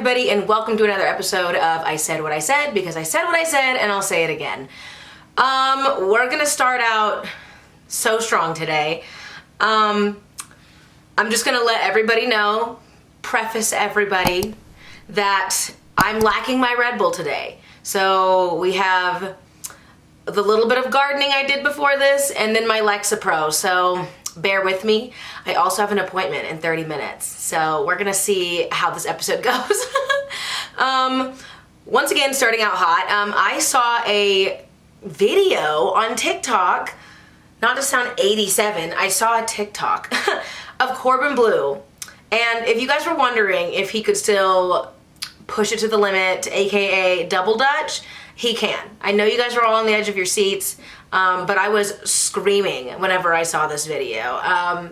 everybody, and welcome to another episode of I Said What I Said, because I said what I said and I'll say it again. We're gonna start out so strong today. I'm just gonna let everybody know, preface everybody, that I'm lacking my Red Bull today. So we have the little bit of gardening I did before this, and then my Lexapro, so bear with me. I also have an appointment in 30 minutes, so we're gonna see how this episode goes. Once again, starting out hot, I saw a video on TikTok, not to sound 87, I saw a TikTok of Corbin Bleu, and if you guys were wondering if he could still push it to the limit, aka double dutch, he can. I know you guys were all on the edge of your seats, but I was screaming whenever I saw this video.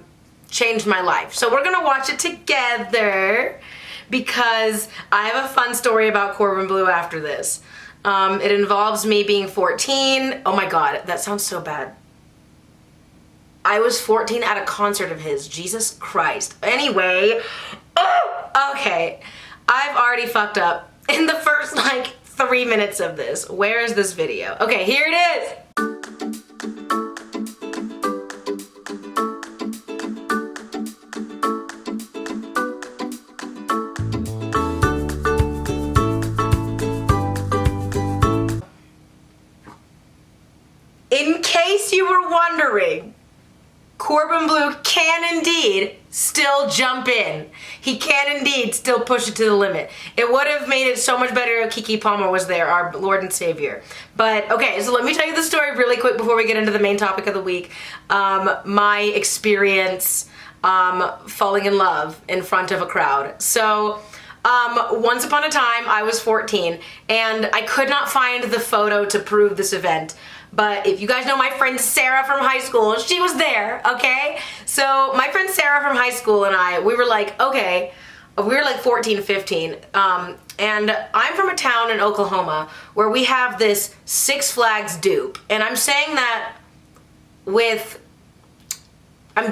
Changed my life. So we're gonna watch it together because I have a fun story about Corbin Bleu after this. It involves me being 14. Oh my God, that sounds so bad. I was 14 at a concert of his. Jesus Christ. Anyway, okay. I've already fucked up in the first 3 minutes of this. Where is this video? Okay, here it is. In case you were wondering, Corbin Bleu can indeed still jump in. He can indeed still push it to the limit. It would have made it so much better if Keke Palmer was there, our Lord and Savior. But okay, so let me tell you the story really quick before we get into the main topic of the week. My experience falling in love in front of a crowd. So once upon a time, I was 14, and I could not find the photo to prove this event. But if you guys know my friend Sarah from high school, she was there, okay? So my friend Sarah from high school and I, we were like, okay, we were like 14, 15. And I'm from a town in Oklahoma where we have this Six Flags dupe. And I'm saying that I'm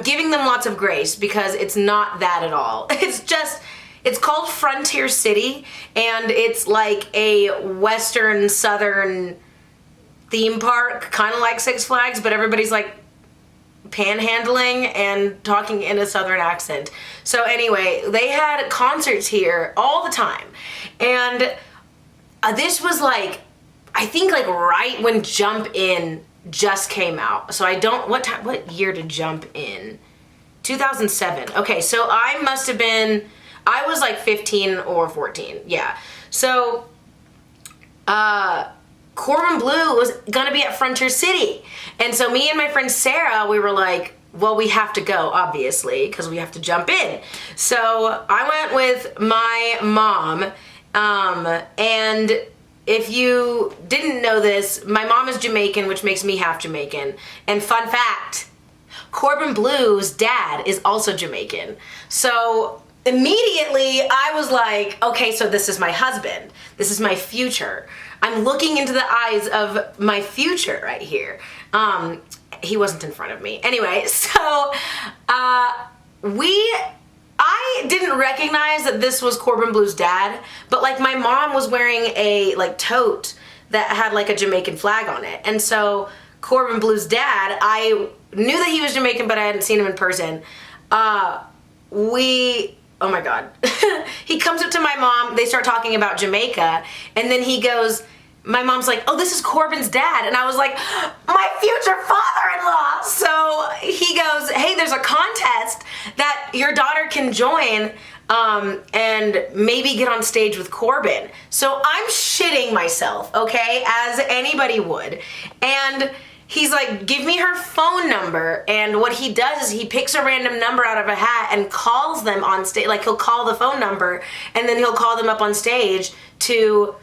giving them lots of grace because it's not that at all. It's called Frontier City, and it's like a Western, Southern theme park, kind of like Six Flags, but everybody's like panhandling and talking in a Southern accent. So anyway, they had concerts here all the time, and this was I think right when Jump In just came out. So what year did Jump In? 2007. Okay, so I was like 15 or 14, yeah. So, Corbin Bleu was gonna be at Frontier City. And so me and my friend Sarah, we were like, well, we have to go, obviously, because we have to jump in. So I went with my mom, and if you didn't know this, my mom is Jamaican, which makes me half Jamaican. And fun fact, Corbin Bleu's dad is also Jamaican. So immediately I was like, okay, so this is my husband. This is my future. I'm looking into the eyes of my future right here. He wasn't in front of me. Anyway, so I didn't recognize that this was Corbin Bleu's dad, but my mom was wearing a tote that had a Jamaican flag on it. And so Corbin Bleu's dad, I knew that he was Jamaican, but I hadn't seen him in person. Oh my God. He comes up to my mom, they start talking about Jamaica, and then he goes, my mom's like, oh, this is Corbin's dad. And I was like, my future father-in-law. So he goes, hey, there's a contest that your daughter can join and maybe get on stage with Corbin. So I'm shitting myself, okay, as anybody would. And he's like, give me her phone number. And what he does is he picks a random number out of a hat and calls them on stage. He'll call the phone number and then he'll call them up on stage to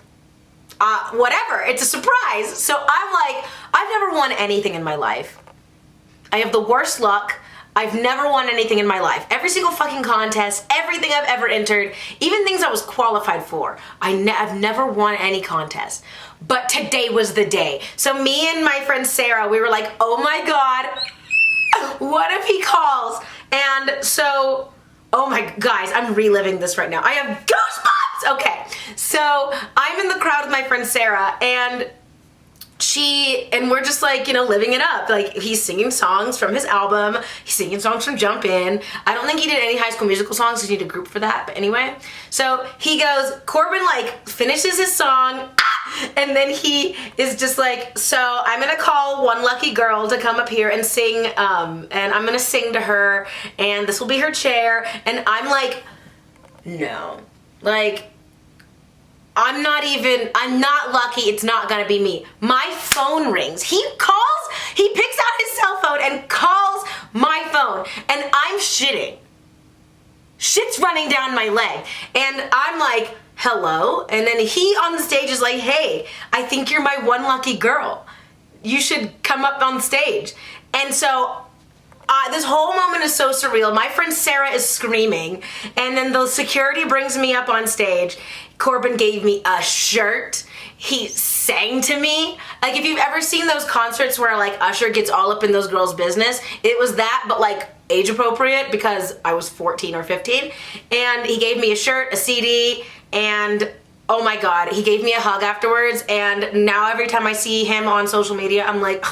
whatever. It's a surprise. So I'm like, I've never won anything in my life. I have the worst luck. I've never won anything in my life. Every single fucking contest, everything I've ever entered, even things I was qualified for, I've never won any contest. But today was the day. So me and my friend Sarah, we were like, oh my God, what if he calls? And so, oh my, guys, I'm reliving this right now. I have goosebumps! Okay, so I'm in the crowd with my friend Sarah, and we're just like, living it up. Like, he's singing songs from his album. He's singing songs from Jump In. I don't think he did any High School Musical songs because you need a group for that. But anyway, so he goes, Corbin like finishes his song, and then he is just like, so I'm gonna call one lucky girl to come up here and sing, and I'm gonna sing to her, and this will be her chair. And I'm like, no, like, I'm not lucky, it's not gonna be me. My phone rings. He picks out his cell phone and calls my phone, and I'm shitting. Shit's running down my leg. And I'm like, hello? And then he on the stage is like, hey, I think you're my one lucky girl. You should come up on stage. And so this whole moment is so surreal. My friend Sarah is screaming, and then the security brings me up on stage. Corbin gave me a shirt. He sang to me. Like, if you've ever seen those concerts where like Usher gets all up in those girls' business, it was that, but like age appropriate because I was 14 or 15. And he gave me a shirt, a CD, and oh my God, he gave me a hug afterwards. And now every time I see him on social media, I'm like,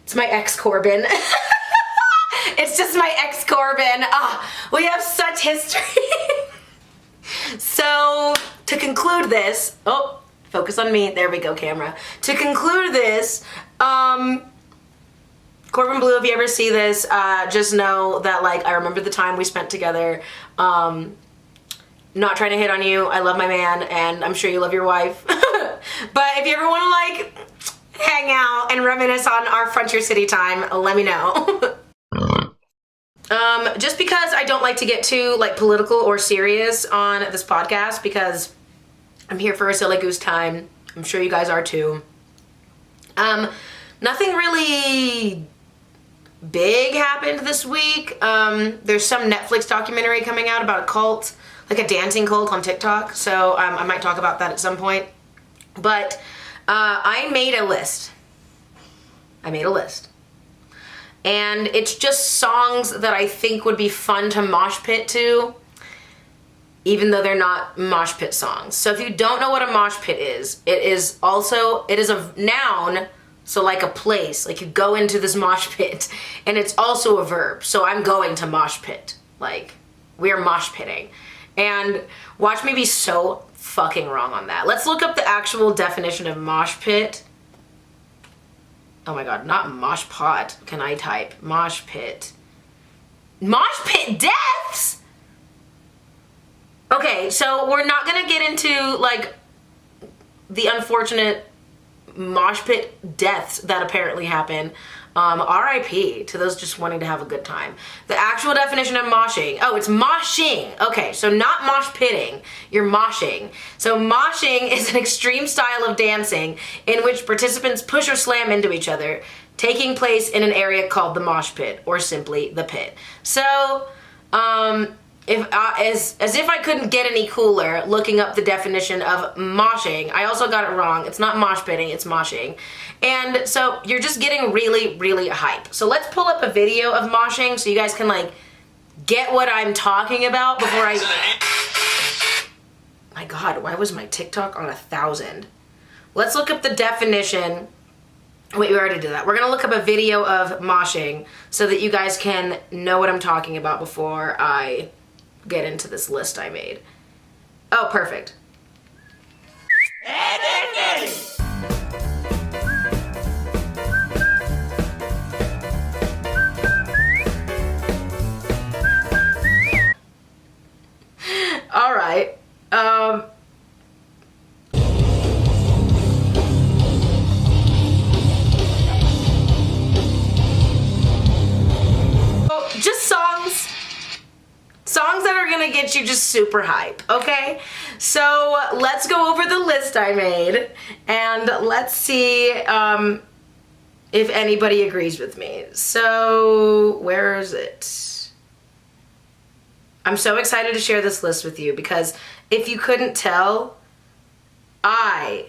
it's my ex Corbin. It's just my ex Corbin. We have such history. So to conclude this, focus on me. There we go, camera. To conclude this, Corbin Bleu, if you ever see this, just know that like I remember the time we spent together. Not trying to hit on you. I love my man, and I'm sure you love your wife. But if you ever want to like hang out and reminisce on our Frontier City time, let me know. Just because I don't like to get too like political or serious on this podcast, because I'm here for a silly goose time. I'm sure you guys are too. Nothing really big happened this week. There's some Netflix documentary coming out about a cult, like a dancing cult on TikTok. So I might talk about that at some point. But I made a list. And it's just songs that I think would be fun to mosh pit to, even though they're not mosh pit songs. So if you don't know what a mosh pit is, it is a noun, so like a place, like you go into this mosh pit, and it's also a verb. So I'm going to mosh pit, like we're mosh pitting. And watch me be so fucking wrong on that. Let's look up the actual definition of mosh pit. Oh my God, not mosh pot. Can I type mosh pit? Mosh pit deaths? Okay, so we're not gonna get into like the unfortunate mosh pit deaths that apparently happen. RIP to those just wanting to have a good time. The actual definition of moshing. Oh, it's moshing. Okay, so not mosh pitting. You're moshing. So moshing is an extreme style of dancing in which participants push or slam into each other, taking place in an area called the mosh pit, or simply the pit. So, as if I couldn't get any cooler looking up the definition of moshing, I also got it wrong. It's not mosh pitting, it's moshing. And so you're just getting really, really hype. So let's pull up a video of moshing so you guys can like get what I'm talking about before I... My God, why was my TikTok on 1,000? Let's look up the definition. Wait, we already did that. We're gonna look up a video of moshing so that you guys can know what I'm talking about before I get into this list I made. Oh, perfect. All right. Just songs that are gonna get you just super hype, okay? So let's go over the list I made and let's see if anybody agrees with me. So where is it? I'm so excited to share this list with you because if you couldn't tell, I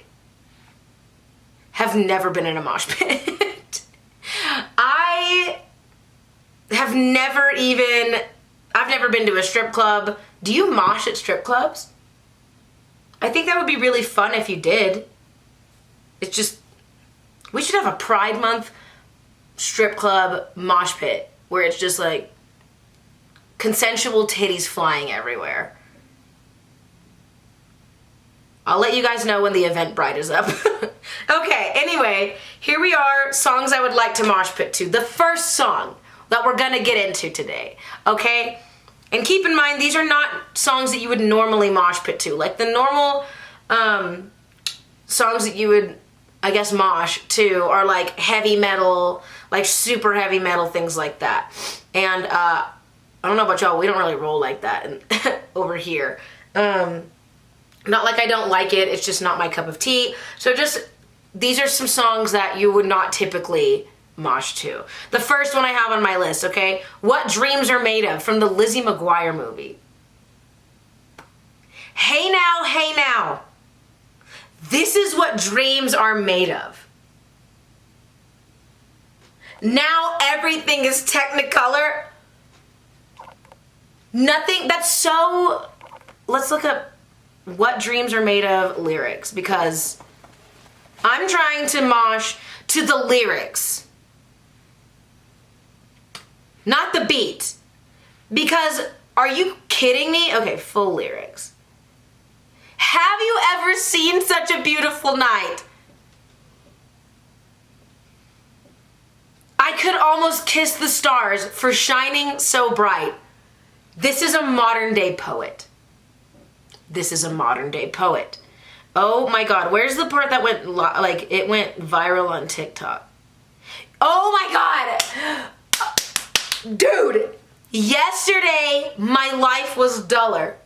have never been in a mosh pit. I've never been to a strip club. Do you mosh at strip clubs? I think that would be really fun if you did. It's just, we should have a Pride Month strip club mosh pit where it's just like consensual titties flying everywhere. I'll let you guys know when the Eventbrite is up. Okay, anyway, here we are, songs I would like to mosh pit to. The first song that we're gonna get into today, okay? And keep in mind, these are not songs that you would normally mosh pit to. Like the normal songs that you would, I guess, mosh to are like heavy metal, like super heavy metal, things like that. And I don't know about y'all, we don't really roll like that over here. Not like I don't like it, it's just not my cup of tea. So just, these are some songs that you would not typically mosh to. The first one I have on my list, okay? What Dreams Are Made Of, from the Lizzie McGuire movie. Hey now, hey now. This is what dreams are made of. Now everything is Technicolor. Nothing, that's so, let's look up What Dreams Are Made Of lyrics, because I'm trying to mosh to the lyrics. Not the beat. Because, are you kidding me? Okay, full lyrics. Have you ever seen such a beautiful night? I could almost kiss the stars for shining so bright. This is a modern day poet. This is a modern day poet. Oh my God, where's the part that went, like, it went viral on TikTok? Oh my God! Dude, yesterday my life was duller.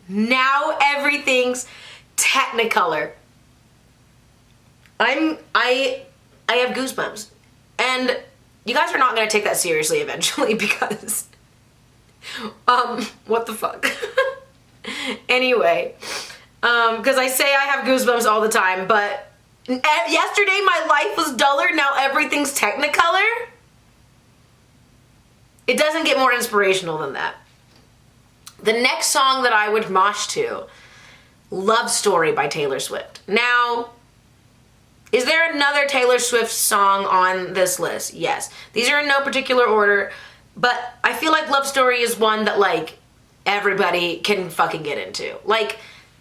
Now everything's Technicolor. I have goosebumps. And you guys are not gonna take that seriously eventually because what the fuck? Anyway, because I say I have goosebumps all the time, but yesterday my life was duller, now everything's Technicolor? It doesn't get more inspirational than that. The next song that I would mosh to, Love Story by Taylor Swift. Now, is there another Taylor Swift song on this list? Yes. These are in no particular order, but I feel like Love Story is one that, like, everybody can fucking get into. Like,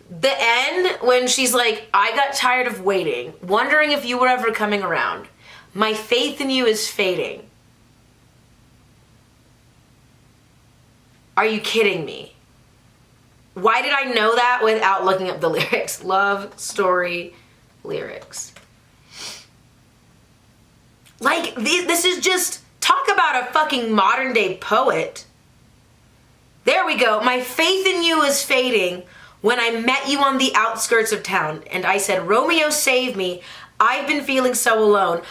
the end when she's like, I got tired of waiting, wondering if you were ever coming around. My faith in you is fading. Are you kidding me? Why did I know that without looking up the lyrics? Love Story lyrics. Like, this is just, talk about a fucking modern day poet. There we go. My faith in you is fading when I met you on the outskirts of town. And I said, Romeo, save me. I've been feeling so alone.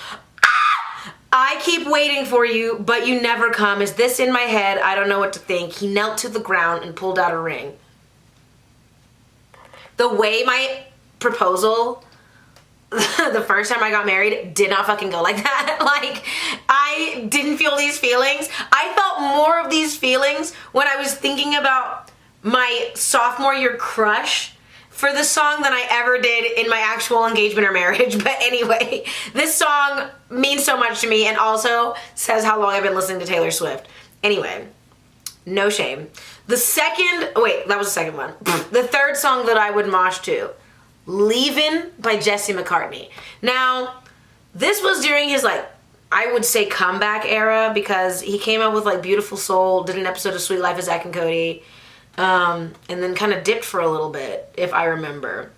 I keep waiting for you, but you never come. Is this in my head? I don't know what to think. He knelt to the ground and pulled out a ring. The way my proposal, the first time I got married, did not fucking go like that. Like, I didn't feel these feelings. I felt more of these feelings when I was thinking about my sophomore year crush for the song than I ever did in my actual engagement or marriage. But anyway, this song means so much to me and also says how long I've been listening to Taylor Swift. Anyway, no shame. The second, wait, that was the second one. The third song that I would mosh to, Leavin' by Jesse McCartney. Now, this was during his, like, I would say comeback era, because he came out with, like, Beautiful Soul, did an episode of Sweet Life of Zack and Cody, and then kind of dipped for a little bit, if I remember.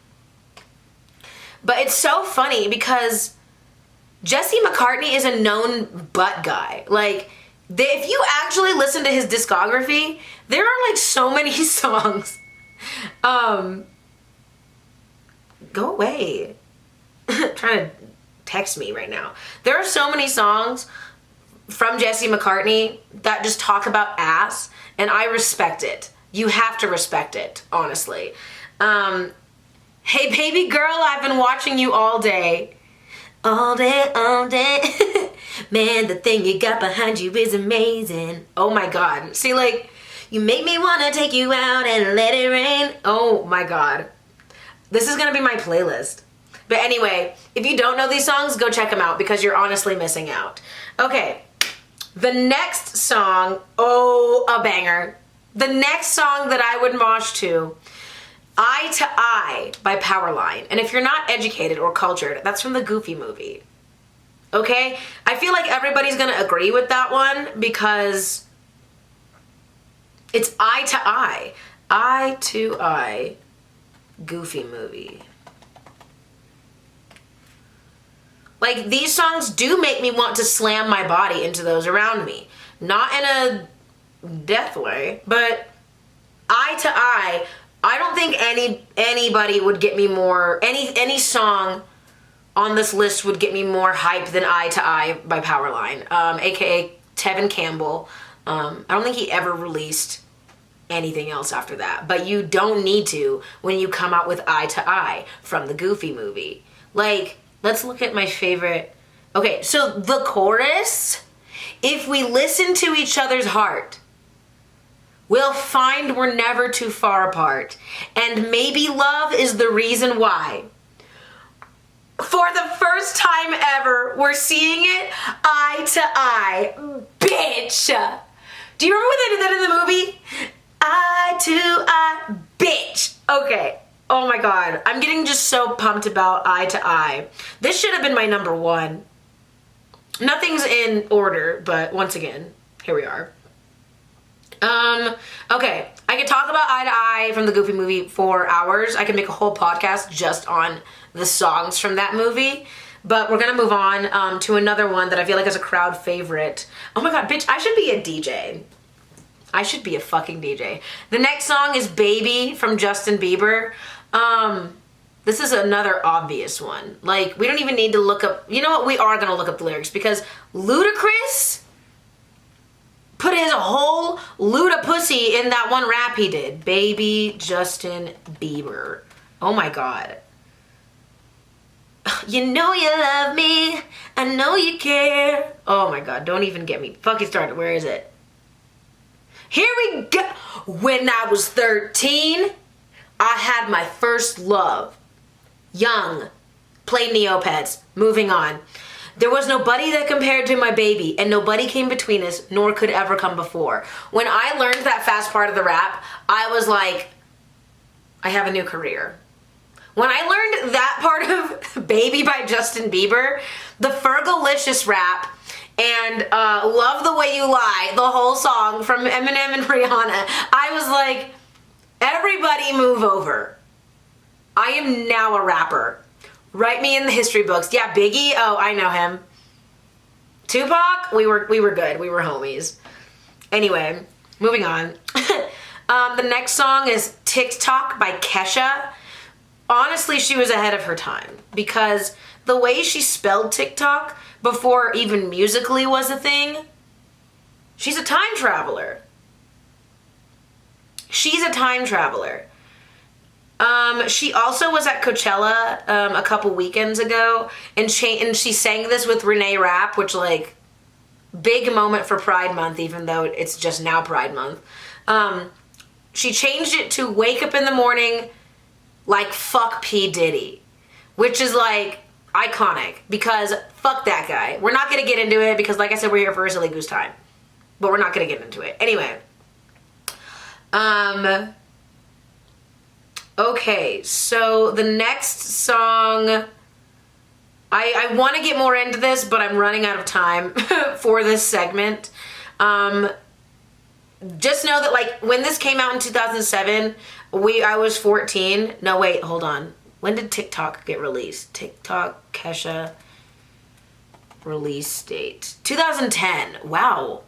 But it's so funny because Jesse McCartney is a known butt guy. Like, if you actually listen to his discography, there are, like, so many songs. Go away. Trying to text me right now. There are so many songs from Jesse McCartney that just talk about ass, and I respect it. You have to respect it, honestly. Hey, baby girl, I've been watching you all day. All day, all day. Man, the thing you got behind you is amazing. Oh my God. See, like, You make me wanna take you out and let it rain. Oh my God. This is gonna be my playlist. But anyway, if you don't know these songs, go check them out because you're honestly missing out. Okay, the next song, oh, a banger. The next song that I would mosh to, Eye to Eye by Powerline. And if you're not educated or cultured, that's from the Goofy movie. Okay? I feel like everybody's gonna agree with that one because it's Eye to Eye. Eye to Eye, Goofy movie. Like, these songs do make me want to slam my body into those around me. Not in a death way, but Eye to Eye, I don't think anybody would get me more, any song on this list would get me more hype than Eye to Eye by Powerline, aka Tevin Campbell. I don't think he ever released anything else after that, but you don't need to when you come out with Eye to Eye from the Goofy movie. Like, let's look at my favorite. Okay, so the chorus, if we listen to each other's heart, we'll find we're never too far apart, and maybe love is the reason why. For the first time ever, we're seeing it eye to eye, bitch. Do you remember when they did that in the movie? Eye to eye, bitch. Okay. Oh my God. I'm getting just so pumped about Eye to Eye. This should have been my number one. Nothing's in order, but once again, here we are. Okay. I could talk about Eye to Eye from the Goofy movie for hours. I could make a whole podcast just on the songs from that movie. But we're gonna move on to another one that I feel like is a crowd favorite. Oh my God, bitch, I should be a DJ. I should be a fucking DJ. The next song is Baby from Justin Bieber. This is another obvious one. Like, we don't even need to look up, you know what, we are gonna look up the lyrics because Ludacris put his whole Luda pussy in that one rap he did. Baby Justin Bieber. Oh my God. You know you love me, I know you care. Oh my God, don't even get me fucking started. Where is it? Here we go. When I was 13, I had my first love. Young, played Neopets, moving on. There was nobody that compared to my baby, and nobody came between us, nor could ever come before. When I learned that fast part of the rap, I was like, I have a new career. When I learned that part of Baby by Justin Bieber, the Fergalicious rap, and Love the Way You Lie, the whole song from Eminem and Rihanna, I was like, everybody move over. I am now a rapper. Write me in the history books. Yeah, Biggie, oh, I know him. Tupac, we were good. We were homies. Anyway, moving on. The next song is TikTok by Kesha. Honestly, she was ahead of her time because the way she spelled TikTok before even Musically was a thing, she's a time traveler. She's a time traveler. She also was at Coachella a couple weekends ago, and she sang this with Renee Rapp, which, like, big moment for Pride Month, even though it's just now Pride Month. She changed it to Wake Up in the Morning like fuck P. Diddy, which is, like, iconic because fuck that guy. We're not going to get into it because, like I said, we're here for a silly goose time, but we're not going to get into it. Anyway. Okay, so the next song, I want to get more into this, but I'm running out of time for this segment. Just know that, like, when this came out in 2007, I was 14. No, wait, hold on. When did TikTok get released? TikTok, Kesha, release date. 2010. Wow.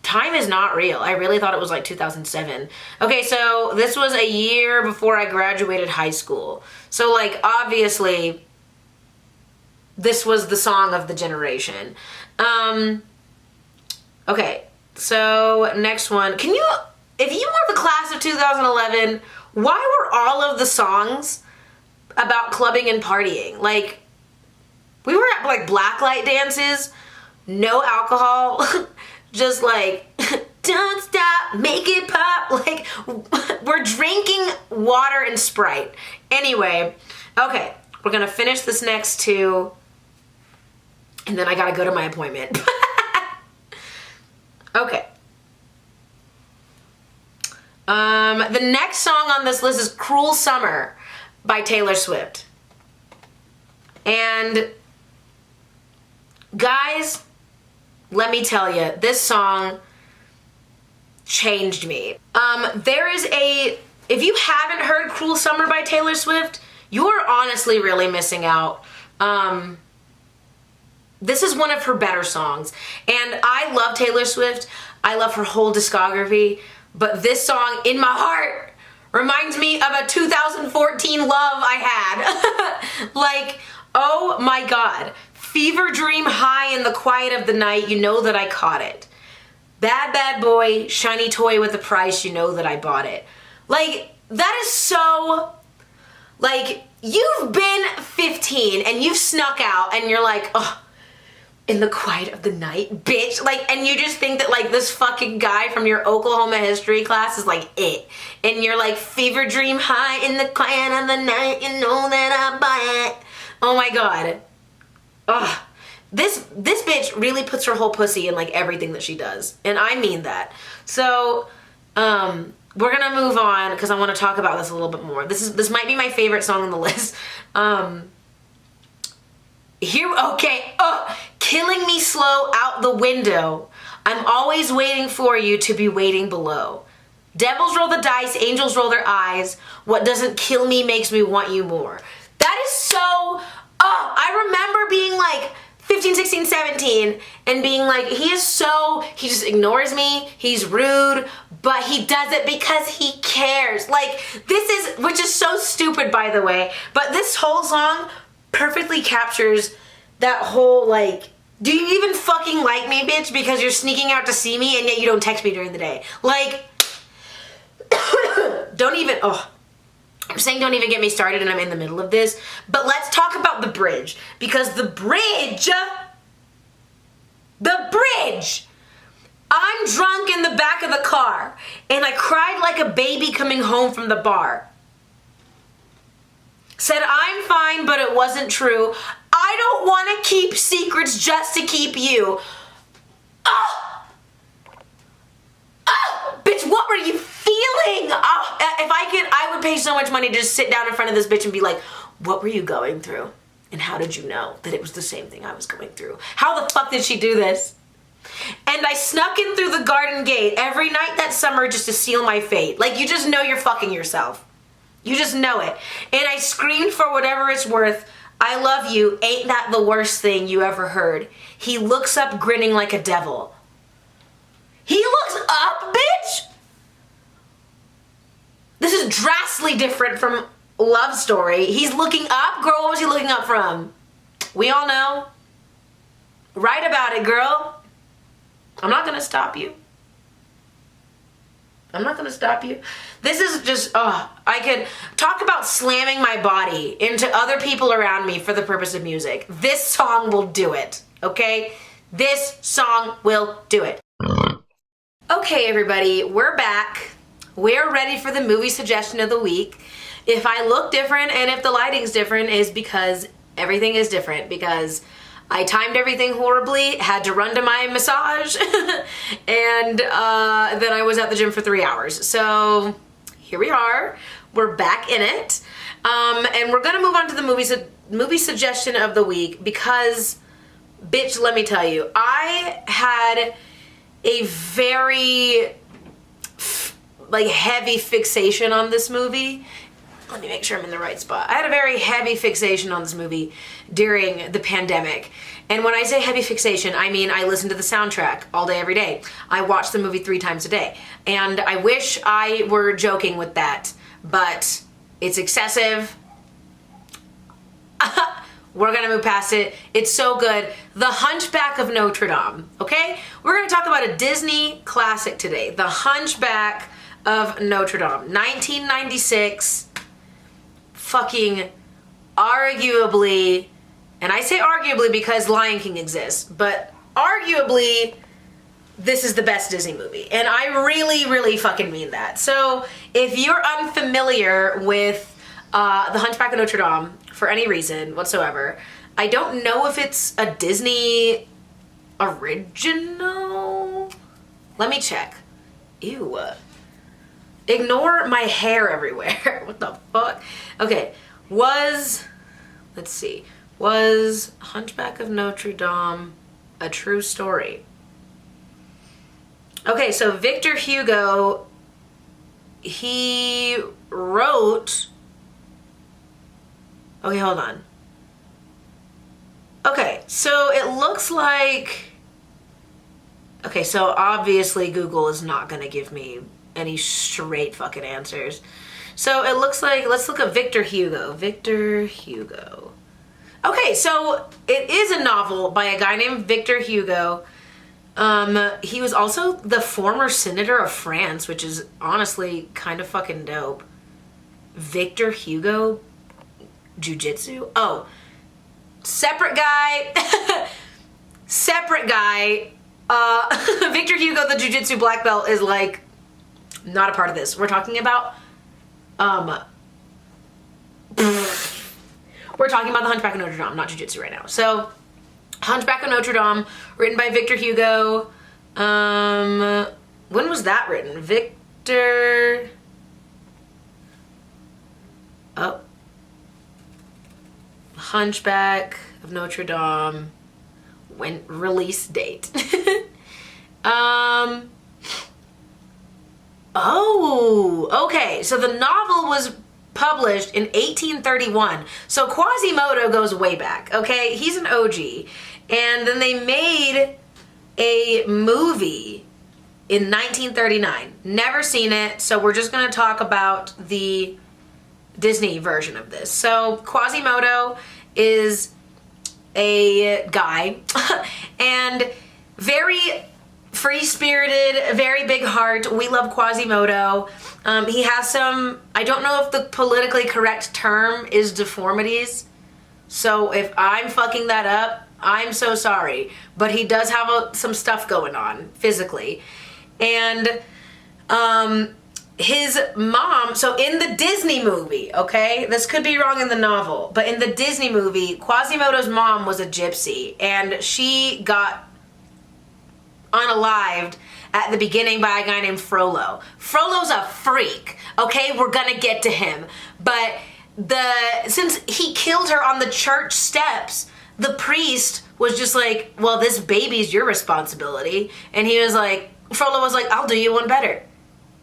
Time is not real. I really thought it was like 2007. Okay, so this was a year before I graduated high school. So, like, obviously, this was the song of the generation. Okay, so next one. If you were the class of 2011, why were all of the songs about clubbing and partying? Like, we were at, like, blacklight dances, no alcohol, just, like, Don't stop, make it pop. Like, we're drinking water and Sprite. Anyway, okay, we're gonna finish this next two, and then I gotta go to my appointment. Okay. The next song on this list is Cruel Summer by Taylor Swift. And guys, let me tell you, this song changed me. If you haven't heard Cruel Summer by Taylor Swift, you're honestly really missing out. This is one of her better songs. And I love Taylor Swift. I love her whole discography. But this song, In My Heart, reminds me of a 2014 love I had. Like, oh my God. Fever dream high in the quiet of the night, you know that I caught it. Bad, bad boy, shiny toy with a price, you know that I bought it. Like, that is so, like, you've been 15 and you've snuck out and you're like, oh, in the quiet of the night, bitch. Like, and you just think that, like, this fucking guy from your Oklahoma history class is, like, it. And you're like, fever dream high in the quiet of the night, you know that I buy it. Oh my God. Ugh. This bitch really puts her whole pussy in, like, everything that she does. And I mean that. So, we're gonna move on because I want to talk about this a little bit more. This might be my favorite song on the list. Killing me slow out the window. I'm always waiting for you to be waiting below. Devils roll the dice, angels roll their eyes. What doesn't kill me makes me want you more. That is so, I remember being like 15, 16, 17 and being like, he just ignores me, he's rude, but he does it because he cares. Like, which is so stupid, by the way, but this whole song perfectly captures that whole, like, do you even fucking like me, bitch, because you're sneaking out to see me and yet you don't text me during the day? Like, don't even get me started and I'm in the middle of this, but let's talk about the bridge, because the bridge, I'm drunk in the back of the car and I cried like a baby coming home from the bar. Said I'm fine, but it wasn't true. I don't want to keep secrets just to keep you. Bitch, what were you feeling? If I would pay so much money to just sit down in front of this bitch and be like, what were you going through? And how did you know that it was the same thing I was going through? How the fuck did she do this? And I snuck in through the garden gate every night that summer just to seal my fate. Like, you just know you're fucking yourself. You just know it. And I screamed for whatever it's worth, I love you, ain't that the worst thing you ever heard? He looks up grinning like a devil. He looks up, bitch? This is drastically different from Love Story. He's looking up? Girl, what was he looking up from? We all know. Write about it, girl. I'm not gonna stop you. I'm not gonna stop you. This is just, I could talk about slamming my body into other people around me for the purpose of music. This song will do it, okay? This song will do it. Okay, everybody, we're back. We're ready for the movie suggestion of the week. If I look different and if the lighting's different, is because everything is different, because I timed everything horribly, had to run to my massage, and then I was at the gym for 3 hours. So here we are. We're back in it. And we're gonna move on to the movie suggestion of the week because, bitch, let me tell you, I had a very heavy fixation on this movie. Let me make sure I'm in the right spot. I had a very heavy fixation on this movie during the pandemic. And when I say heavy fixation, I mean I listened to the soundtrack all day, every day. I watched the movie 3 times a day. And I wish I were joking with that, but it's excessive. We're gonna move past it. It's so good. The Hunchback of Notre Dame, okay? We're gonna talk about a Disney classic today. The Hunchback of Notre Dame, 1996. Fucking arguably, and I say arguably because Lion King exists, but arguably this is the best Disney movie. And I really, really fucking mean that. So if you're unfamiliar with The Hunchback of Notre Dame for any reason whatsoever, I don't know if it's a Disney original. Let me check. Ew. Ignore my hair everywhere. What the fuck? Okay. Was Hunchback of Notre Dame a true story? Okay, so Victor Hugo, he wrote... Okay, hold on. Okay, so it looks like... Okay, so obviously Google is not going to give me any straight fucking answers. So it looks like... Let's look at Victor Hugo. Victor Hugo. Okay, so it is a novel by a guy named Victor Hugo. He was also the former senator of France, which is honestly kind of fucking dope. Victor Hugo Jiu-Jitsu? Oh, separate guy. Separate guy. Victor Hugo, the Jiu-Jitsu black belt, is like not a part of this. We're talking about we're talking about The Hunchback of Notre Dame, not Jiu-Jitsu right now. So Hunchback of Notre Dame, written by Victor Hugo. When was that written? Victor... Oh. Hunchback of Notre Dame. When release date. Oh, okay. So the novel was published in 1831. So Quasimodo goes way back, okay? He's an OG. And then they made a movie in 1939. Never seen it, so we're just going to talk about the Disney version of this. So Quasimodo is a guy and very free-spirited, very big heart. We love Quasimodo. He has some, I don't know if the politically correct term is deformities. So if I'm fucking that up, I'm so sorry. But he does have some stuff going on physically. And his mom, so in the Disney movie, okay, this could be wrong in the novel, but in the Disney movie, Quasimodo's mom was a gypsy, and she got unalived at the beginning by a guy named Frollo. Frollo's a freak, okay? We're gonna get to him. But since he killed her on the church steps, the priest was just like, well, this baby's your responsibility. And he was like, Frollo was like, I'll do you one better.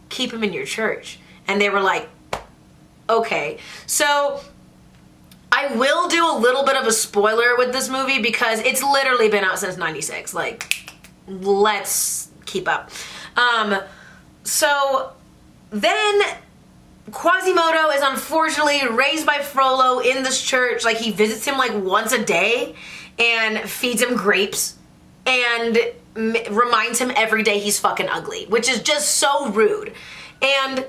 Keep him in your church. And they were like, okay. So I will do a little bit of a spoiler with this movie because it's literally been out since 96. Like, let's keep up. So then Quasimodo is unfortunately raised by Frollo in this church. Like, he visits him like once a day and feeds him grapes and reminds him every day he's fucking ugly, which is just so rude. And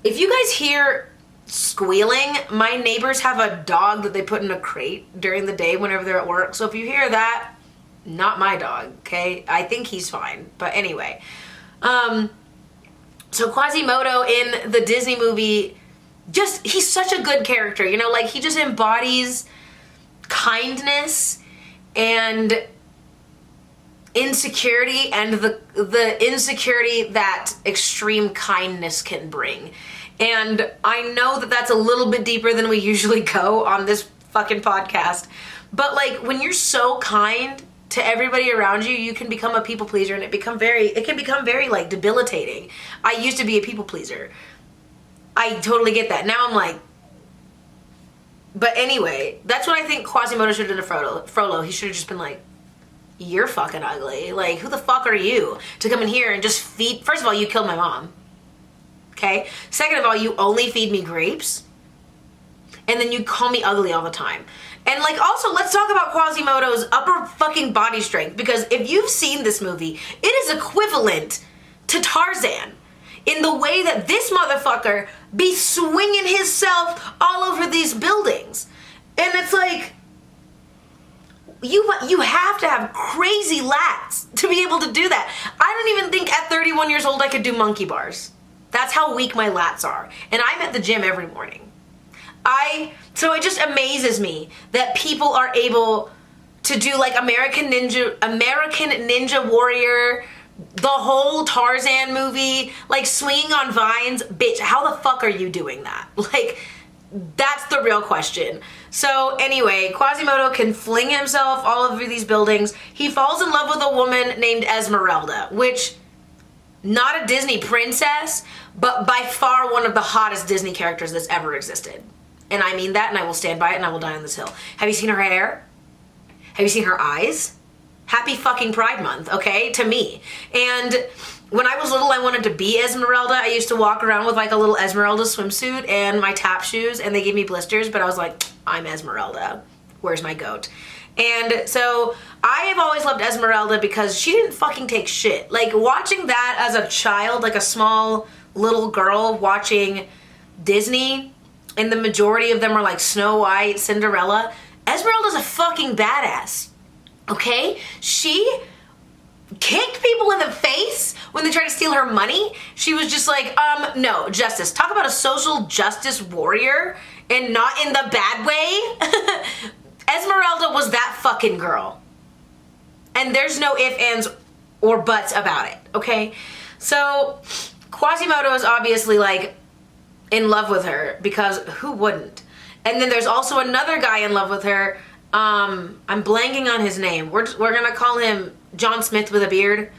if you guys hear squealing, my neighbors have a dog that they put in a crate during the day whenever they're at work. So if you hear that, not my dog, okay? I think he's fine. But anyway, so Quasimodo in the Disney movie, he's such a good character, you know, like he just embodies kindness and insecurity and the insecurity that extreme kindness can bring. And I know that that's a little bit deeper than we usually go on this fucking podcast, but like when you're so kind to everybody around you, you can become a people pleaser, and it can become very like debilitating. I used to be a people pleaser. I totally get that. Now I'm like, but anyway, that's what I think Quasimodo should have done to Frollo. He should have just been like, you're fucking ugly. Like, who the fuck are you to come in here and just feed? First of all, you killed my mom. Okay? Second of all, you only feed me grapes. And then you call me ugly all the time. And like, also, let's talk about Quasimodo's upper fucking body strength, because if you've seen this movie, it is equivalent to Tarzan in the way that this motherfucker be swinging himself all over these buildings. And it's like, you have to have crazy lats to to be able to do that. I don't even think at 31 years old I could do monkey bars. That's how weak my lats are. And I'm at the gym every morning. So it just amazes me that people are able to do like American Ninja Warrior, the whole Tarzan movie, like swinging on vines. Bitch, how the fuck are you doing that? Like, that's the real question. So anyway, Quasimodo can fling himself all over these buildings. He falls in love with a woman named Esmeralda, which, not a Disney princess, but by far one of the hottest Disney characters that's ever existed. And I mean that, and I will stand by it, and I will die on this hill. Have you seen her hair? Have you seen her eyes? Happy fucking Pride Month, okay? To me. And when I was little, I wanted to be Esmeralda. I used to walk around with like a little Esmeralda swimsuit and my tap shoes, and they gave me blisters, but I was like, I'm Esmeralda. Where's my goat? And so I have always loved Esmeralda because she didn't fucking take shit. Like, watching that as a child, like a small little girl watching Disney, and the majority of them are like Snow White, Cinderella, Esmeralda's a fucking badass. Okay? She kicked people in the face when they tried to steal her money. She was just like, no, justice. Talk about a social justice warrior, and not in the bad way. Esmeralda was that fucking girl. And there's no ifs, ands, or buts about it, okay? So Quasimodo is obviously like in love with her, because who wouldn't? And then there's also another guy in love with her. I'm blanking on his name. We're gonna call him John Smith with a beard,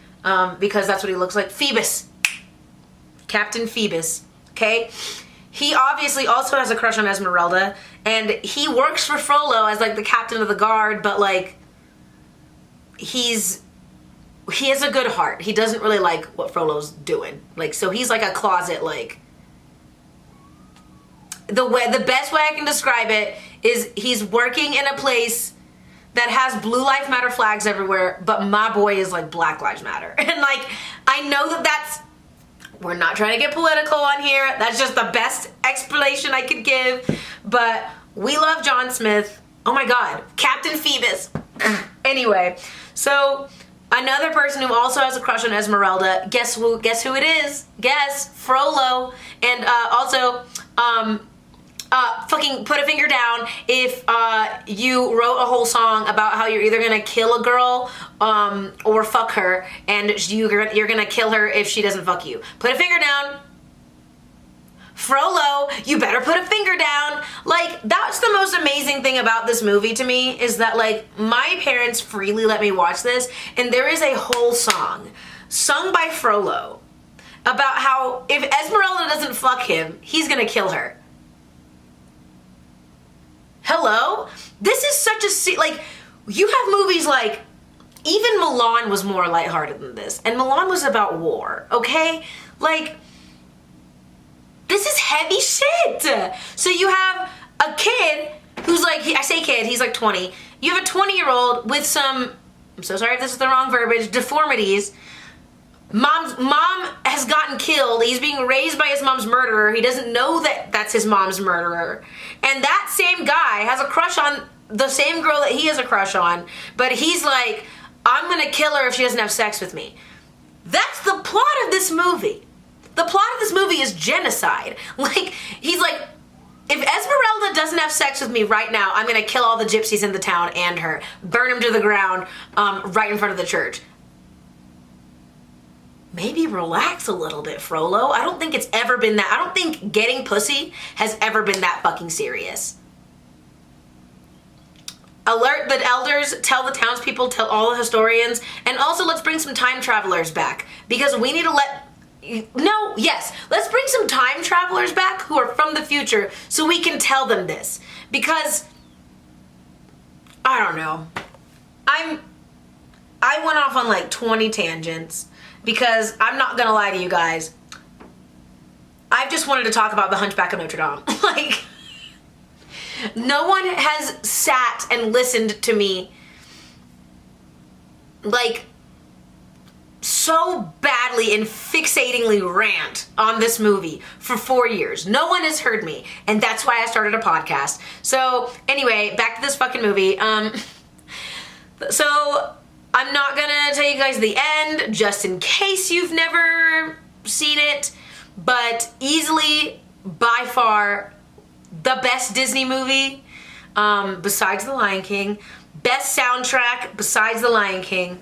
because that's what he looks like. Phoebus. Captain Phoebus. Okay? He obviously also has a crush on Esmeralda, and he works for Frollo as like the captain of the guard, but like he has a good heart. He doesn't really like what Frollo's doing. Like, so he's like a closet, like, the best way I can describe it is he's working in a place that has Blue Lives Matter flags everywhere, but my boy is like Black Lives Matter. And like, I know that's, we're not trying to get political on here. That's just the best explanation I could give. But we love John Smith. Oh my God, Captain Phoebus. Anyway, so another person who also has a crush on Esmeralda, guess who it is? Guess, Frollo. And also, fucking put a finger down if you wrote a whole song about how you're either gonna kill a girl or fuck her, and you're gonna kill her if she doesn't fuck you. Put a finger down. Frollo, you better put a finger down. Like, that's the most amazing thing about this movie to me, is that like my parents freely let me watch this, and there is a whole song sung by Frollo about how if Esmeralda doesn't fuck him, he's gonna kill her. Hello? This is such a, like, you have movies like, even Mulan was more lighthearted than this, and Mulan was about war, okay? Like, this is heavy shit. So you have a kid who's like, I say kid, he's like 20. You have a 20-year-old with some, I'm so sorry if this is the wrong verbiage, deformities. Mom has gotten killed. He's being raised by his mom's murderer. He doesn't know that that's his mom's murderer. And that same guy has a crush on the same girl that he has a crush on, but he's like, I'm gonna kill her if she doesn't have sex with me. That's the plot of this movie. The plot of this movie is genocide. Like, he's like, if Esmeralda doesn't have sex with me right now, I'm gonna kill all the gypsies in the town and her. Burn them to the ground right in front of the church. Maybe relax a little bit, Frollo. I don't think it's ever been that. I don't think getting pussy has ever been that fucking serious. Alert the elders, tell the townspeople, tell all the historians, and also let's bring some time travelers back, because we need to let's bring some time travelers back who are from the future so we can tell them this, because I don't know. I went off on like 20 tangents. Because I'm not gonna lie to you guys, I've just wanted to talk about the Hunchback of Notre Dame. Like, no one has sat and listened to me like so badly and fixatingly rant on this movie for 4 years. No one has heard me, and that's why I started a podcast. So anyway, back to this fucking movie. So I'm not gonna tell you guys the end, just in case you've never seen it, but easily, by far, the best Disney movie, besides The Lion King. Best soundtrack, besides The Lion King.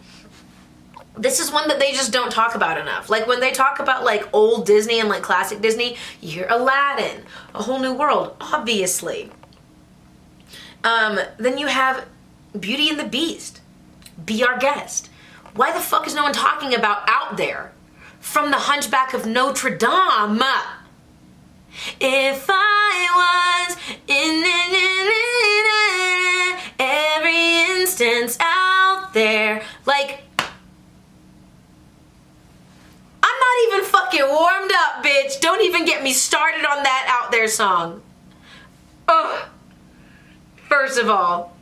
This is one that they just don't talk about enough. Like, when they talk about, like, old Disney and, like, classic Disney, you hear Aladdin, A Whole New World, obviously. Then you have Beauty and the Beast, Be Our Guest. Why the fuck is no one talking about Out There? From The Hunchback of Notre Dame. If I was in every instance out there. Like, I'm not even fucking warmed up, bitch. Don't even get me started on that Out There song. Ugh. First of all,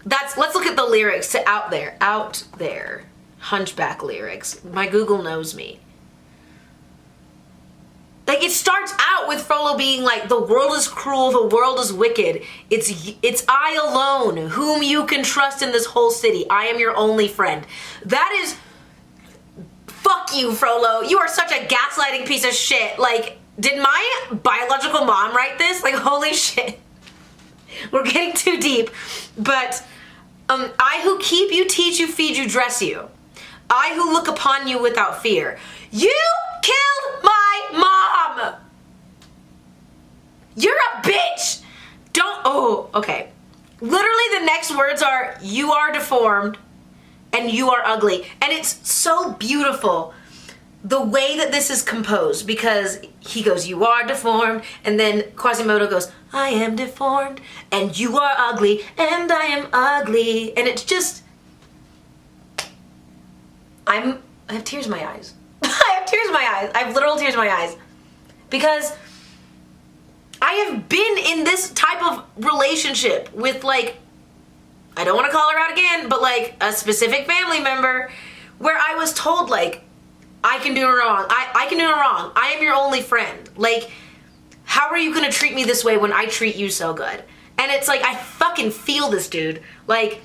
let's look at the lyrics to Out There. Out There. Hunchback lyrics. My Google knows me. Like, it starts out with Frollo being like, the world is cruel, the world is wicked. It's I alone whom you can trust in this whole city. I am your only friend. That is, fuck you, Frollo. You are such a gaslighting piece of shit. Like, did my biological mom write this? Like, holy shit. We're getting too deep. But, I who keep you, teach you, feed you, dress you. I who look upon you without fear. You killed my mom! You're a bitch! Okay. Literally the next words are, you are deformed and you are ugly. And it's so beautiful the way that this is composed, because he goes, you are deformed, and then Quasimodo goes, I am deformed, and you are ugly, and I am ugly. And it's just, I have tears in my eyes. I have tears in my eyes. I have literal tears in my eyes. Because I have been in this type of relationship with, like, I don't want to call her out again, but, like, a specific family member where I was told, like, I can do no wrong. I can do no wrong. I am your only friend. Like, how are you going to treat me this way when I treat you so good? And it's like, I fucking feel this, dude. Like,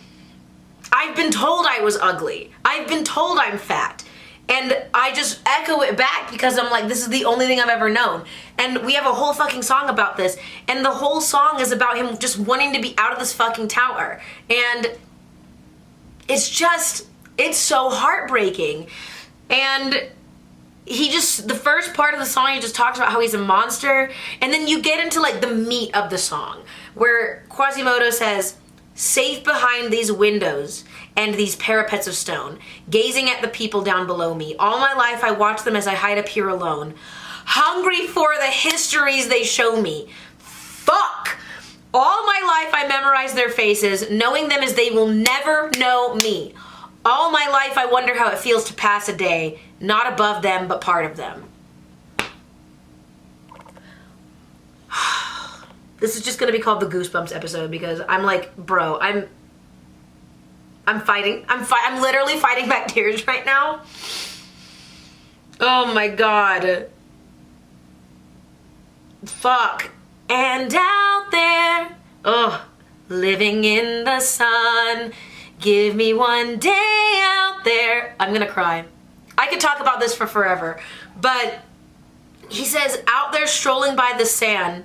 I've been told I was ugly. I've been told I'm fat. And I just echo it back because I'm like, this is the only thing I've ever known. And we have a whole fucking song about this. And the whole song is about him just wanting to be out of this fucking tower. And it's just, it's so heartbreaking. And the first part of the song, he just talks about how he's a monster. And then you get into, like, the meat of the song, where Quasimodo says, safe behind these windows and these parapets of stone, gazing at the people down below me. All my life I watch them as I hide up here alone, hungry for the histories they show me. Fuck! All my life I memorize their faces, knowing them as they will never know me. All my life I wonder how it feels to pass a day, not above them, but part of them. This is just gonna be called the Goosebumps episode because I'm like, bro, I'm fighting. I'm literally fighting back tears right now. Oh my God. Fuck. And out there, living in the sun, give me one day out there. I'm gonna cry. I could talk about this for forever, but he says, out there strolling by the sand.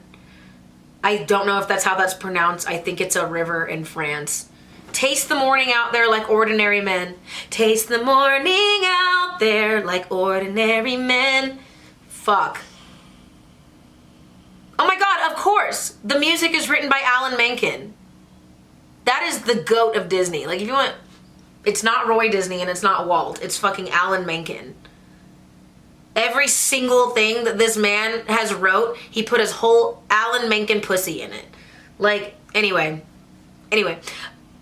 I don't know if that's how that's pronounced. I think it's a river in France. Taste the morning out there like ordinary men. Taste the morning out there like ordinary men. Fuck. Oh my God, of course. The music is written by Alan Menken. That is the GOAT of Disney. Like, if you want, it's not Roy Disney and it's not Walt. It's fucking Alan Menken. Every single thing that this man has wrote, he put his whole Alan Menken pussy in it. Like, anyway.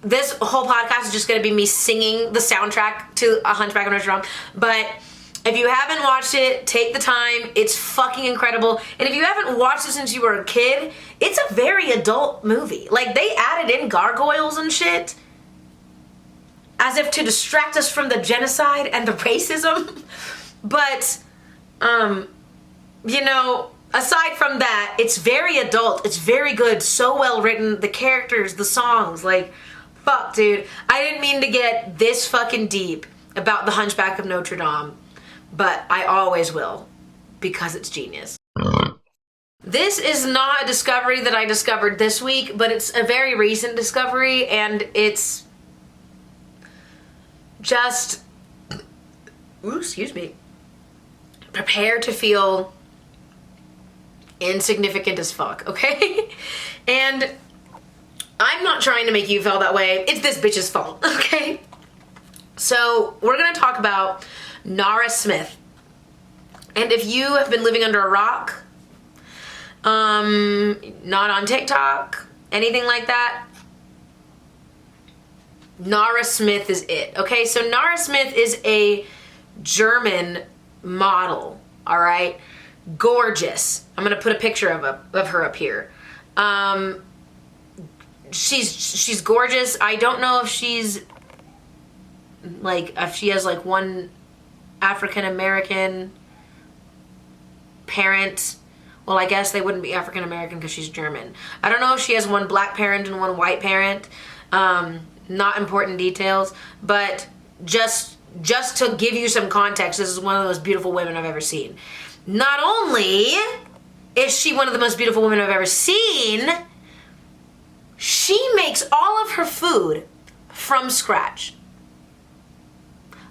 This whole podcast is just going to be me singing the soundtrack to A Hunchback of Notre Dame. But if you haven't watched it, take the time. It's fucking incredible. And if you haven't watched it since you were a kid, it's a very adult movie. Like, they added in gargoyles and shit as if to distract us from the genocide and the racism. But, you know, aside from that, it's very adult. It's very good. So well written. The characters, the songs, like, Fuck, dude. I didn't mean to get this fucking deep about the Hunchback of Notre Dame, but I always will, because it's genius. This is not a discovery that I discovered this week, but it's a very recent discovery, and it's just, ooh, excuse me, prepare to feel insignificant as fuck, okay? And I'm not trying to make you feel that way. It's this bitch's fault, okay? So we're gonna talk about Nara Smith. And if you have been living under a rock, not on TikTok, anything like that, Nara Smith is it, okay? So Nara Smith is a German model, all right? Gorgeous. I'm gonna put a picture of her up here. She's gorgeous. I don't know if she's like, if she has like one African American parent. Well, I guess they wouldn't be African American because she's German. I don't know if she has one black parent and one white parent. Not important details, but just to give you some context, this is one of the most beautiful women I've ever seen. Not only is she one of the most beautiful women I've ever seen, she makes all of her food from scratch.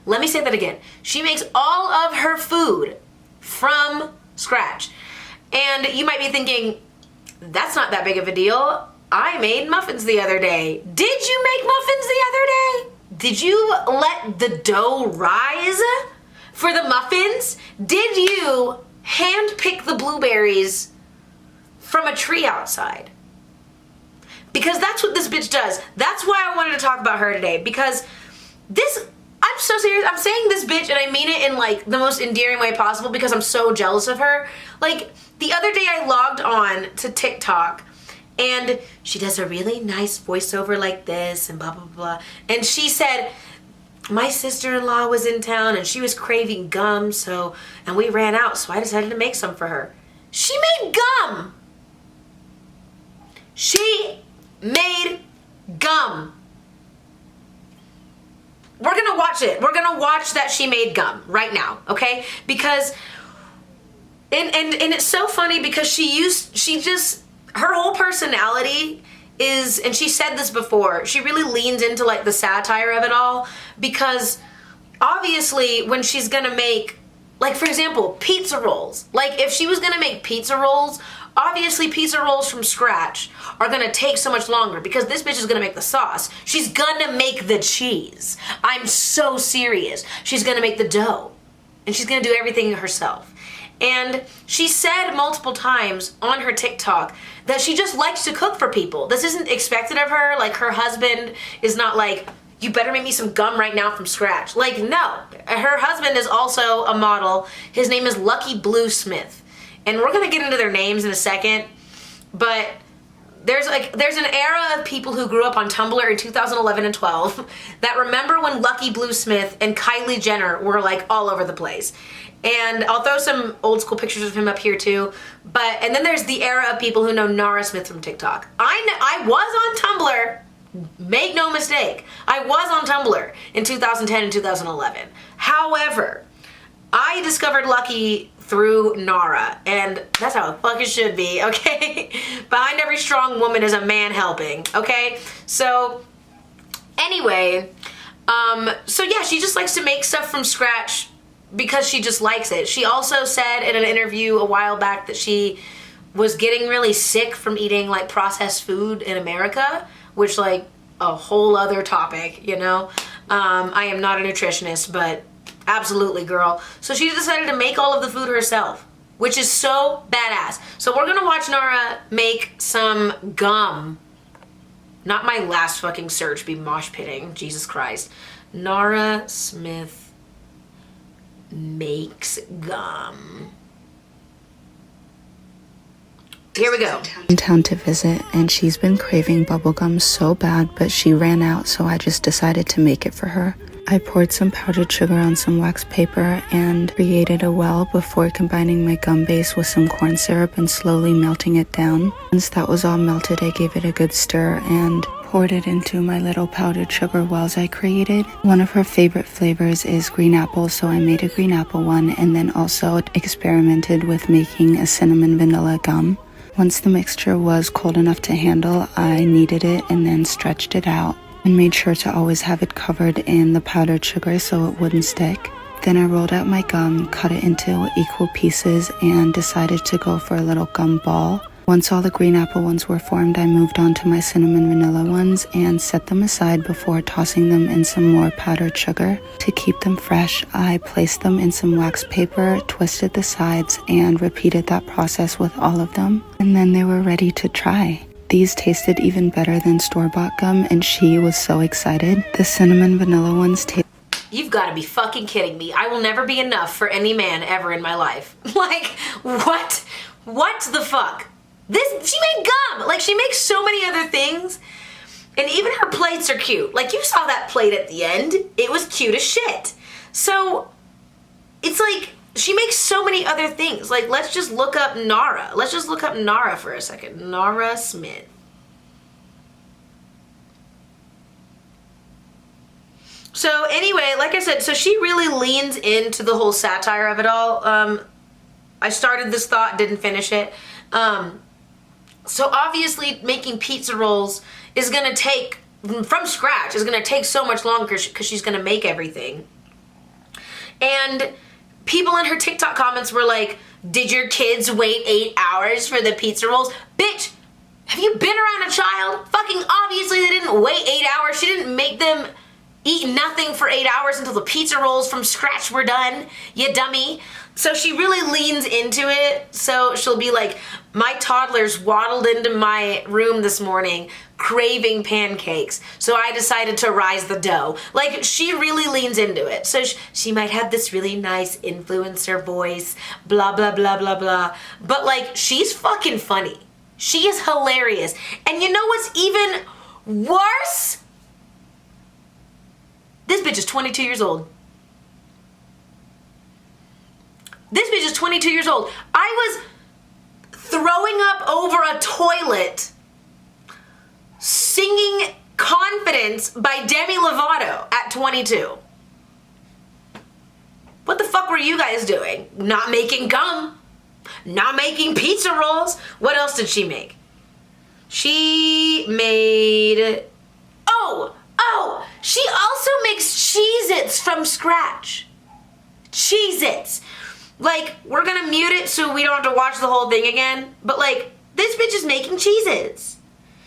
Let me say that again. She makes all of her food from scratch. And you might be thinking, that's not that big of a deal. I made muffins the other day. Did you make muffins the other day? Did you let the dough rise for the muffins? Did you hand pick the blueberries from a tree outside? Because that's what this bitch does. That's why I wanted to talk about her today. Because this, I'm so serious. I'm saying this bitch and I mean it in like the most endearing way possible because I'm so jealous of her. Like the other day I logged on to TikTok and she does a really nice voiceover like this and blah, blah, blah. And she said, my sister-in-law was in town and she was craving gum, and we ran out, so I decided to make some for her. She made gum. She made gum. We're gonna watch it. We're gonna watch that she made gum right now, okay? Because, and it's so funny because her whole personality is, and she said this before, she really leans into like the satire of it all, because obviously when she's gonna make, like for example, pizza rolls, like if she was gonna make pizza rolls, obviously pizza rolls from scratch are gonna take so much longer because this bitch is gonna make the sauce. She's gonna make the cheese. I'm so serious. She's gonna make the dough and she's gonna do everything herself. And she said multiple times on her TikTok that she just likes to cook for people. This isn't expected of her. Like her husband is not like, you better make me some gum right now from scratch. Like, no. Her husband is also a model. His name is Corbin Bleu Smith. And we're gonna get into their names in a second, but there's an era of people who grew up on Tumblr in 2011 and 12 that remember when Corbin Bleu Smith and Kylie Jenner were like all over the place. And I'll throw some old school pictures of him up here too. And then there's the era of people who know Nara Smith from TikTok. I was on Tumblr, make no mistake. I was on Tumblr in 2010 and 2011. However, I discovered Lucky through Nara, and that's how the fuck it should be, okay? Behind every strong woman is a man helping, okay? So, anyway, so yeah, she just likes to make stuff from scratch because she just likes it. She also said in an interview a while back that she was getting really sick from eating like processed food in America, which like a whole other topic, you know? I am not a nutritionist, but absolutely, girl. So she decided to make all of the food herself, which is so badass. So we're gonna watch Nara make some gum. Not my last fucking search be mosh pitting, Jesus Christ. Nara Smith makes gum. Here we go. In town to visit, and she's been craving bubblegum so bad, but she ran out, so I just decided to make it for her. I poured some powdered sugar on some wax paper and created a well before combining my gum base with some corn syrup and slowly melting it down. Once that was all melted, I gave it a good stir and poured it into my little powdered sugar wells I created. One of her favorite flavors is green apple, so I made a green apple one, and then also experimented with making a cinnamon vanilla gum. Once the mixture was cold enough to handle, I kneaded it and then stretched it out and made sure to always have it covered in the powdered sugar so it wouldn't stick. Then I rolled out my gum, cut it into equal pieces, and decided to go for a little gum ball. Once all the green apple ones were formed, I moved on to my cinnamon vanilla ones and set them aside before tossing them in some more powdered sugar. To keep them fresh, I placed them in some wax paper, twisted the sides, and repeated that process with all of them. And then they were ready to try. These tasted even better than store-bought gum, and she was so excited. The cinnamon vanilla ones tasted... You've got to be fucking kidding me. I will never be enough for any man ever in my life. Like, what? What the fuck? She made gum. Like, she makes so many other things. And even her plates are cute. Like, you saw that plate at the end. It was cute as shit. So, it's like, she makes so many other things. Like, let's just look up Nara. Let's just look up Nara for a second. Nara Smith. So, anyway, like I said, so she really leans into the whole satire of it all. I started this thought, didn't finish it. So obviously making pizza rolls is going to take, from scratch, is going to take so much longer because she's going to make everything. And people in her TikTok comments were like, did your kids wait 8 hours for the pizza rolls? Bitch, have you been around a child? Fucking obviously they didn't wait 8 hours. She didn't make them eat nothing for 8 hours until the pizza rolls from scratch were done, you dummy. So she really leans into it. So she'll be like, my toddlers waddled into my room this morning craving pancakes. So I decided to rise the dough. Like, she really leans into it. So she might have this really nice influencer voice, blah, blah, blah, blah, blah. But like, she's fucking funny. She is hilarious. And you know what's even worse? This bitch is 22 years old. This bitch is 22 years old. I was throwing up over a toilet singing Confidence by Demi Lovato at 22. What the fuck were you guys doing? Not making gum. Not making pizza rolls. What else did she make? She made... Oh! She also makes Cheez-Its from scratch. Cheez-Its. Like, we're gonna mute it so we don't have to watch the whole thing again. But like, this bitch is making Cheez-Its.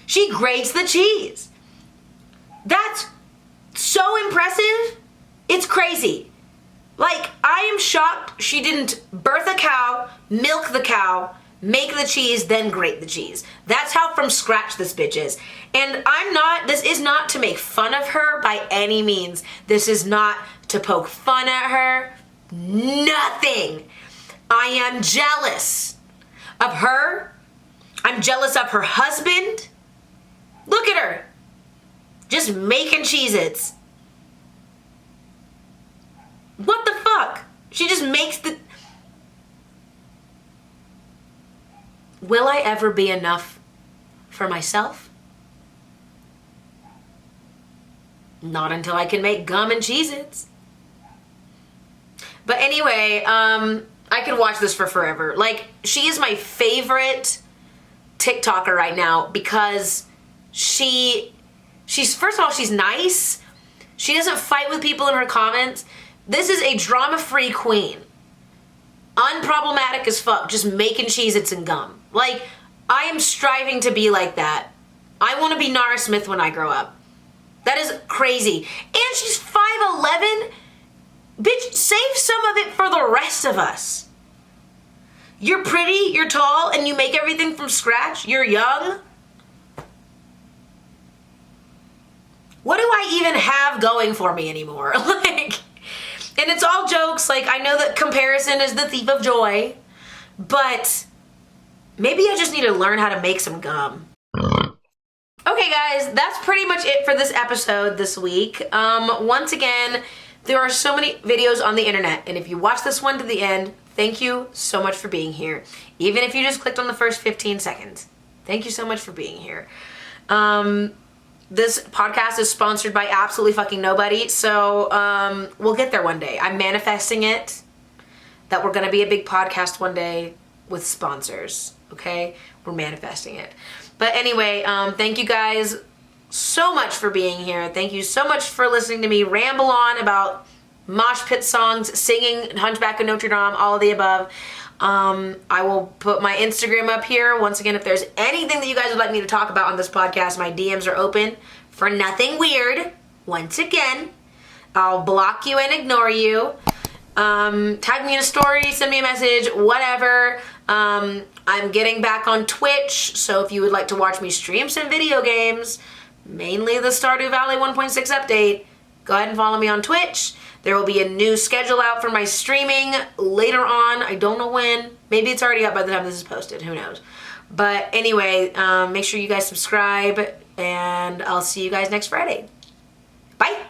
She grates the cheese. That's so impressive. It's crazy. Like, I am shocked she didn't birth a cow, milk the cow, make the cheese, then grate the cheese. That's how from scratch this bitch is. And this is not to make fun of her by any means. This is not to poke fun at her. Nothing. I am jealous of her. I'm jealous of her husband. Look at her. Just making Cheez-Its. What the fuck? She just makes the... Will I ever be enough for myself? Not until I can make gum and Cheez-Its. But anyway, I could watch this for forever. Like, she is my favorite TikToker right now because she's first of all, she's nice. She doesn't fight with people in her comments. This is a drama-free queen. Unproblematic as fuck, just making Cheez-Its and gum. Like, I am striving to be like that. I want to be Nara Smith when I grow up. That is crazy. And she's 5'11". Bitch, save some of it for the rest of us. You're pretty, you're tall, and you make everything from scratch. You're young. What do I even have going for me anymore? Like, and it's all jokes. Like, I know that comparison is the thief of joy, but maybe I just need to learn how to make some gum. Okay, guys, that's pretty much it for this episode this week. Once again, there are so many videos on the internet, and if you watch this one to the end, thank you so much for being here. Even if you just clicked on the first 15 seconds, thank you so much for being here. This podcast is sponsored by absolutely fucking nobody. So we'll get there one day. I'm manifesting it, that we're going to be a big podcast one day with sponsors. Okay? We're manifesting it. But anyway, thank you guys so much for being here. Thank you so much for listening to me ramble on about mosh pit songs, singing Hunchback of Notre Dame, all of the above. I will put my Instagram up here. Once again, if there's anything that you guys would like me to talk about on this podcast, my DMs are open for nothing weird. Once again, I'll block you and ignore you. Tag me in a story, send me a message, whatever. I'm getting back on Twitch, so if you would like to watch me stream some video games, mainly the Stardew Valley 1.6 update, go ahead and follow me on Twitch. There will be a new schedule out for my streaming later on. I don't know when. Maybe it's already up by the time this is posted. Who knows? But anyway, make sure you guys subscribe, and I'll see you guys next Friday. Bye!